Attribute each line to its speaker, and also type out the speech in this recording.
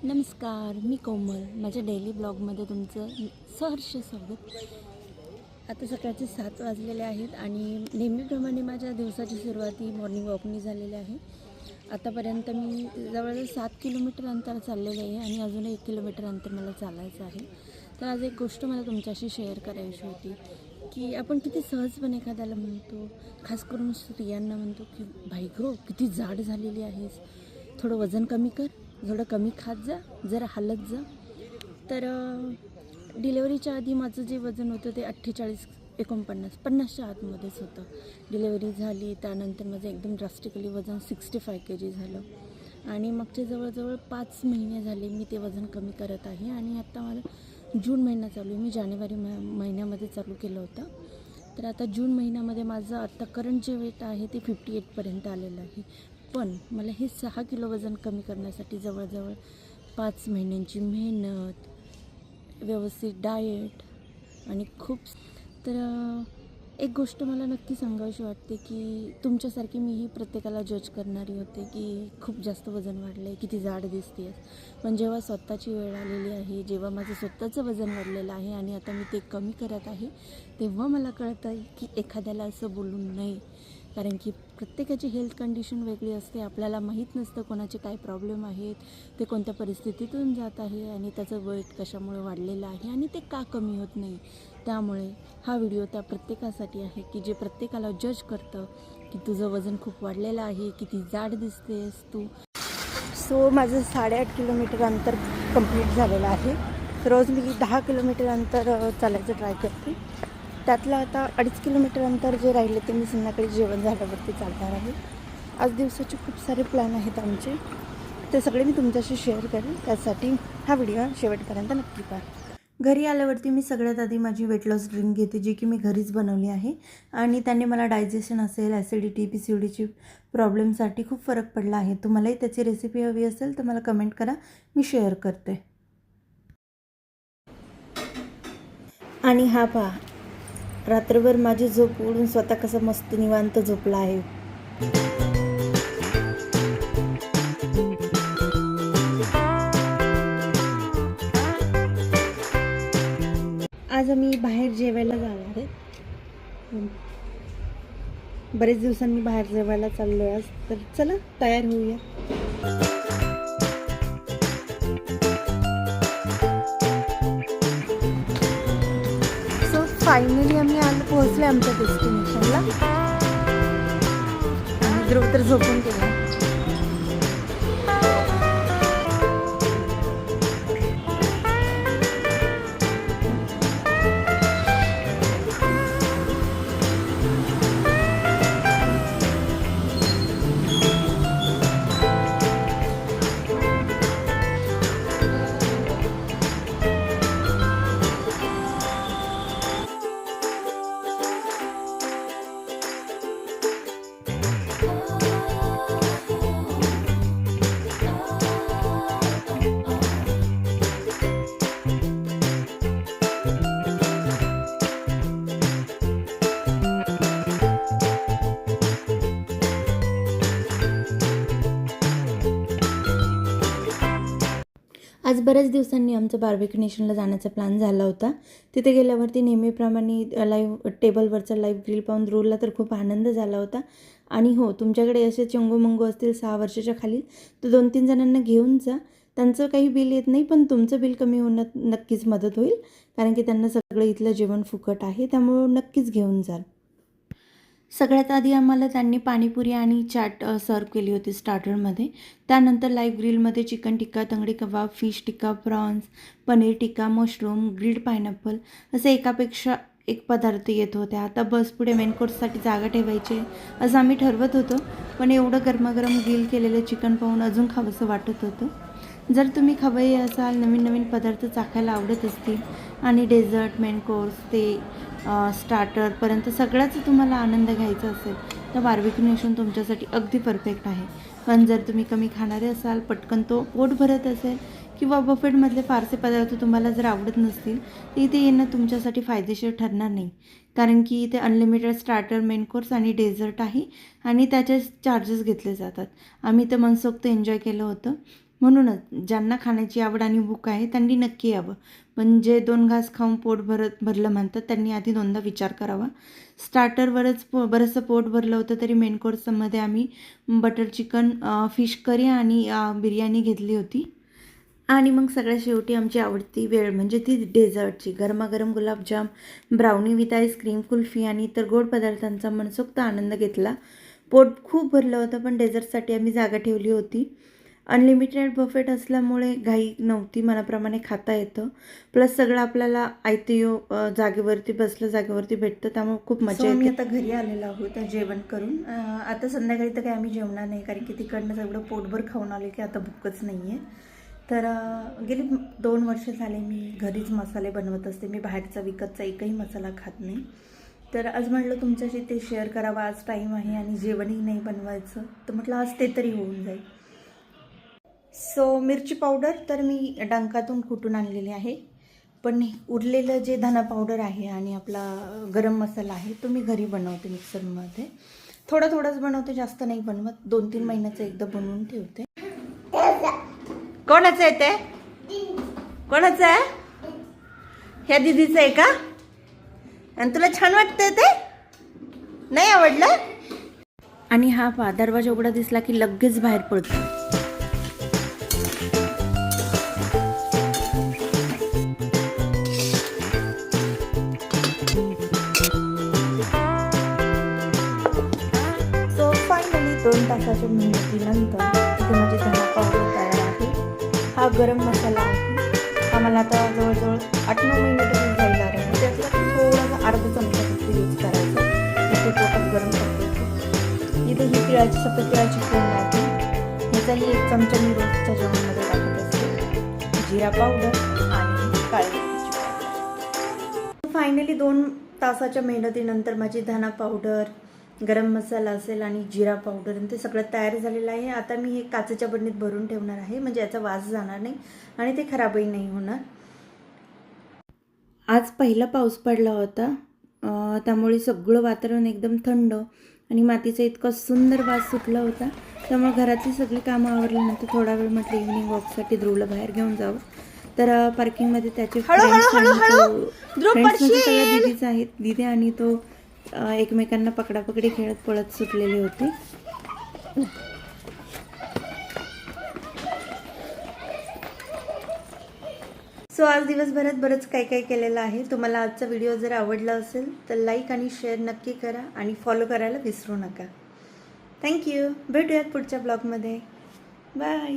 Speaker 1: नमस्कार, मी कोमल. माझ्या डेली ब्लॉगमध्ये तुमचं सहर्ष स्वागत. आता सकाळचे 7 वाजलेले आहेत आणि नेहमीप्रमाणे माझ्या दिवसाची सुरुवात ही मॉर्निंग वॉकनी झालेली आहे. आतापर्यंत मी जवळजवळ 7 किलोमीटर अंतर चाललेले आहे आणि अजून 1 किलोमीटर अंतर मला चालायचं आहे. तर आज एक गोष्ट मला तुमच्याशी शेअर करायची होती की आपण किती सहजपणे एखाद्याला म्हणतो, खास करून स्त्रियांना म्हणतो की "बाई गं, किती जाड झालेली आहेस, थोडं वजन कमी कर, थोडं कमी खात जा, जरा हालत जा." तर डिलेवरीच्या आधी माझं जे वजन होतं ते 48-49 50च्या आतमध्येच होतं. डिलेवरी झाली त्यानंतर माझं एकदम ड्रास्टिकली वजन 65 kg झालं आणि मागचे जवळजवळ 5 महिने झाले मी ते वजन कमी करत आहे. आणि आत्ता मला जून महिना चालू आहे. मी जानेवारी महिन्यामध्ये चालू केलं होतं. तर आता जून महिन्यामध्ये माझं आत्ता करंट जे वेट आहे ते 58पर्यंत आलेलं आहे. पण मला हे 6 किलो वजन कमी करण्यासाठी जवळजवळ 5 महिन्यांची मेहनत, व्यवस्थित डाएट आणि खूप एक गोष्ट मला नक्की सांगावीशी वाटते की तुमच्यासारखी मीही प्रत्येकाला जज करणारी होते की खूप जास्त वजन वाढलं आहे, किती जाड दिसते आहेस. पण जेव्हा स्वतःची वेळ आलेली आहे, जेव्हा माझं स्वतःचं वजन वाढलेलं आहे आणि आता मी ते कमी करत आहे, तेव्हा मला कळतं आहे की एखाद्याला असं बोलू नये. कारण की प्रत्येकाची हेल्थ कंडिशन वेगळी असते. आपल्याला माहीत नसतं कोणाचे काय प्रॉब्लेम आहेत, ते कोणत्या परिस्थितीतून जात आहे आणि त्याचं वेट कशामुळे वाढलेलं आहे आणि ते का कमी होत नाही. त्यामुळे हा व्हिडिओ त्या प्रत्येकासाठी आहे की जे प्रत्येकाला जज करतं की तुझं वजन खूप वाढलेलं आहे, किती जाड दिसतेस तू. सो माझं 8.5 किलोमीटर अंतर कंप्लीट झालेलं आहे. रोज मी 10 किलोमीटर अंतर चालायचं ट्राय करते. त्यातलं आता 2.5 किलोमीटर अंतर जे राहिले ते मी संध्याकाळी जेवण झाल्यावरती चालणार आहे. आज दिवसाचे खूप सारे प्लॅन आहेत आमचे, ते सगळे मी तुमच्याशी शेअर करेन. त्यासाठी हा व्हिडिओ शेवटपर्यंत नक्की पहा. घरी आल्यावरती मी सगळ्यात आधी माझी वेट लॉस ड्रिंक घेते, जी की मी घरीच बनवली आहे आणि त्याने मला डायजेशन असेल, ॲसिडिटी, PCODची प्रॉब्लेमसाठी खूप फरक पडला आहे. तुम्हालाही त्याची रेसिपी हवी असेल तर मला कमेंट करा, मी शेअर करते. आणि हा पहा, रात्रभर माझी झोप उडून स्वतः कसं मस्त निवांत झोपला आहे. आज आम्ही बाहेर जेवायला जाणार आहे. बरेच दिवसांनी बाहेर जेवायला चाललो आहे आज, तर चला तयार होऊया. सो फायनली आम्ही पोहोचले आमच्या डेस्टिनेशनला आणि ध्रुव तर झोपून गेला. आज बऱ्याच दिवसांनी आमचं बार्बेक्यू नेशनला जाण्याचा प्लॅन झाला होता. तिथे गेल्यावरती नेहमीप्रमाणे लाईव्ह टेबलवरचा लाईव्ह ग्रिल पाहून ध्रुवला तर खूप आनंद झाला होता. आणि हो, तुमच्याकडे असे चंगू-मंगू असतील 6 वर्षाच्या खाली तर 2-3 जणांना घेऊन जा. त्यांचं काही बिल येत नाही, पण तुमचं बिल कमी होण्यात नक्कीच मदत होईल. कारण की त्यांना सगळं इथलं जेवण फुकट आहे, त्यामुळं नक्कीच घेऊन जाल. सगळ्यात आधी आम्हाला त्यांनी पाणीपुरी आणि चाट सर्व केली होती स्टार्टरमध्ये. त्यानंतर लाईव्ह ग्रिलमध्ये चिकन टिक्का, तंगडी कबाब, फिश टिक्का, prawns, paneer tikka, mushroom, grilled pineapple असे एकापेक्षा एक पदार्थ येत होते. आता बसपुढे मेन कोर्ससाठी जागा ठेवायची असं आम्ही ठरवत होतो, पण एवढं गरमागरम ग्रिल केलेलं चिकन पाहून अजून खावंसं वाटत होतं. जर तुम्ही खवय्ये असाल, नवीन नवीन पदार्थ चाखायला आवडत असतील आणि डेझर्ट, मेन कोर्स ते स्टार्टरपर्यंत सगळ्याचा तुम्हाला आनंद घ्यायचा असेल तर बार्बेक्यू नेशन तुमच्यासाठी अगदी परफेक्ट आहे. पण जर तुम्ही कमी खाणारे असाल, पटकन तो पोट भरत असेल किंवा बफेटमधले फारसे पदार्थ तुम्हाला जर आवडत नसतील तर इथे येणं तुमच्यासाठी फायदेशीर ठरणार नाही. कारण की इथे अनलिमिटेड स्टार्टर, मेन कोर्स आणि डेझर्ट आहे आणि त्याचे चार्जेस घेतले जातात. आम्ही तर मनसोक्त एन्जॉय केलं होतं.
Speaker 2: म्हणूनच ज्यांना खाण्याची आवड आणि भूक आहे त्यांनी नक्की यावं. पण जे 2 घास खाऊन पोट भरलं म्हणतात त्यांनी आधी दोनदा विचार करावा. स्टार्टरवरच बरंचसं पोट भरलं होतं, तरी मेन कोर्समध्ये आम्ही बटर चिकन, फिश करी आणि बिर्याणी घेतली होती. आणि मग सगळ्यात शेवटी आमची आवडती वेळ म्हणजे ती डेझर्टची. गरमागरम गुलाबजाम, ब्राउनी विथ आईस्क्रीम, कुल्फी आणि इतर गोड पदार्थांचा मनसोक्त आनंद घेतला. पोट खूप भरलं होतं, पण डेझर्टसाठी आम्ही जागा ठेवली होती. अनलिमिटेड बफेट असल्यामुळे घाई नव्हती, मनाप्रमाणे खाता येतं. प्लस सगळं आपल्याला जागेवरती बसलं जागेवरती भेटतं, त्यामुळे खूप मजा येते.
Speaker 1: आम्ही आता घरी आलेलो आहोत जेवण करून. आता संध्याकाळी तर काही आम्ही जेवणार नाही, कारण की तिकडनं एवढं पोटभर खाऊन आले की आता भूकच नाही आहे. तर गेली 2 वर्ष झाले मी घरीच मसाले बनवत असते. मी बाहेरचा विकतचा एकही मसाला खात नाही. तर आज म्हटलं तुमच्याशी ते शेअर करावं. आज टाईम आहे आणि जेवणही नाही बनवायचं, तर म्हटलं आज ते तरी होऊन जाईल. सो मिरची पावडर तर मी डंकातून कुटून आणलेली आहे, पण उरलेलं जे धना पावडर आहे आणि आपला गरम मसाला आहे तो मी घरी बनवते मिक्सरमध्ये. थोडाच बनवते, जास्त नाही बनवत. 2-3 महिन्याचं एकदा बनवून ठेवते. कोणाचं आहे ते? कोणाचं आहे? ह्या दीदीचं आहे का? आणि तुला छान वाटतंय ते? नाही आवडलं? आणि हा दरवाजा उघडा दिसला की लगेच बाहेर पडतो. सो फायनली 2 तासाच्या मेहनतीनंतर इथे माझी धना पावडर तयार आहे. हा गरम मसाला आहे. हा मला आता जवळजवळ 8-9 महिने तरी जायला आहे. त्यातला थोडासा अर्धा चमचा फक्त यूज करायचा. इथे पोटात गरम करतो. इथे ही सफेद तिळाची फोडणी आहे. ह्याचाही 1 चमचा मी रोजच्या जेवणामध्ये टाकत असते. जिरा पावडर आणि काळी मिरची पावडर. फायनली 2 तासाच्या मेहनतीनंतर माझी धना पावडर, गरम मसाला असेल आणि जिरा पावडर आणि ते सगळं तयार झालेलं आहे. आता मी हे काचेच्या बरणीत भरून ठेवणार आहे, म्हणजे याचा वास जाणार नाही आणि ते खराबही नाही होणार. आज पहिला पाऊस पडला होता, त्यामुळे सगळं वातावरण एकदम थंड आणि मातीचा इतका सुंदर वास सुटला होता. त्यामुळे घरातली सगळी कामं आवरल्यानंतर थोडा वेळ म्हटलं इव्हनिंग वॉकसाठी ध्रुवला बाहेर घेऊन जावं. तर पार्किंगमध्ये त्याचे फ्रेंड्स सगळ्या दीदीच आहेत. दीदी आणि तो एकमेकांना पकडापकडी खेळत पळत सुटलेले होते. सो आज दिवसभरात बरंच काय केलेलं आहे. तुम्हाला आजचा व्हिडिओ जर आवडला असेल तर लाईक आणि शेअर नक्की करा आणि फॉलो करायला विसरू नका. थँक्यू. भेटूयात पुढच्या ब्लॉगमध्ये. बाय.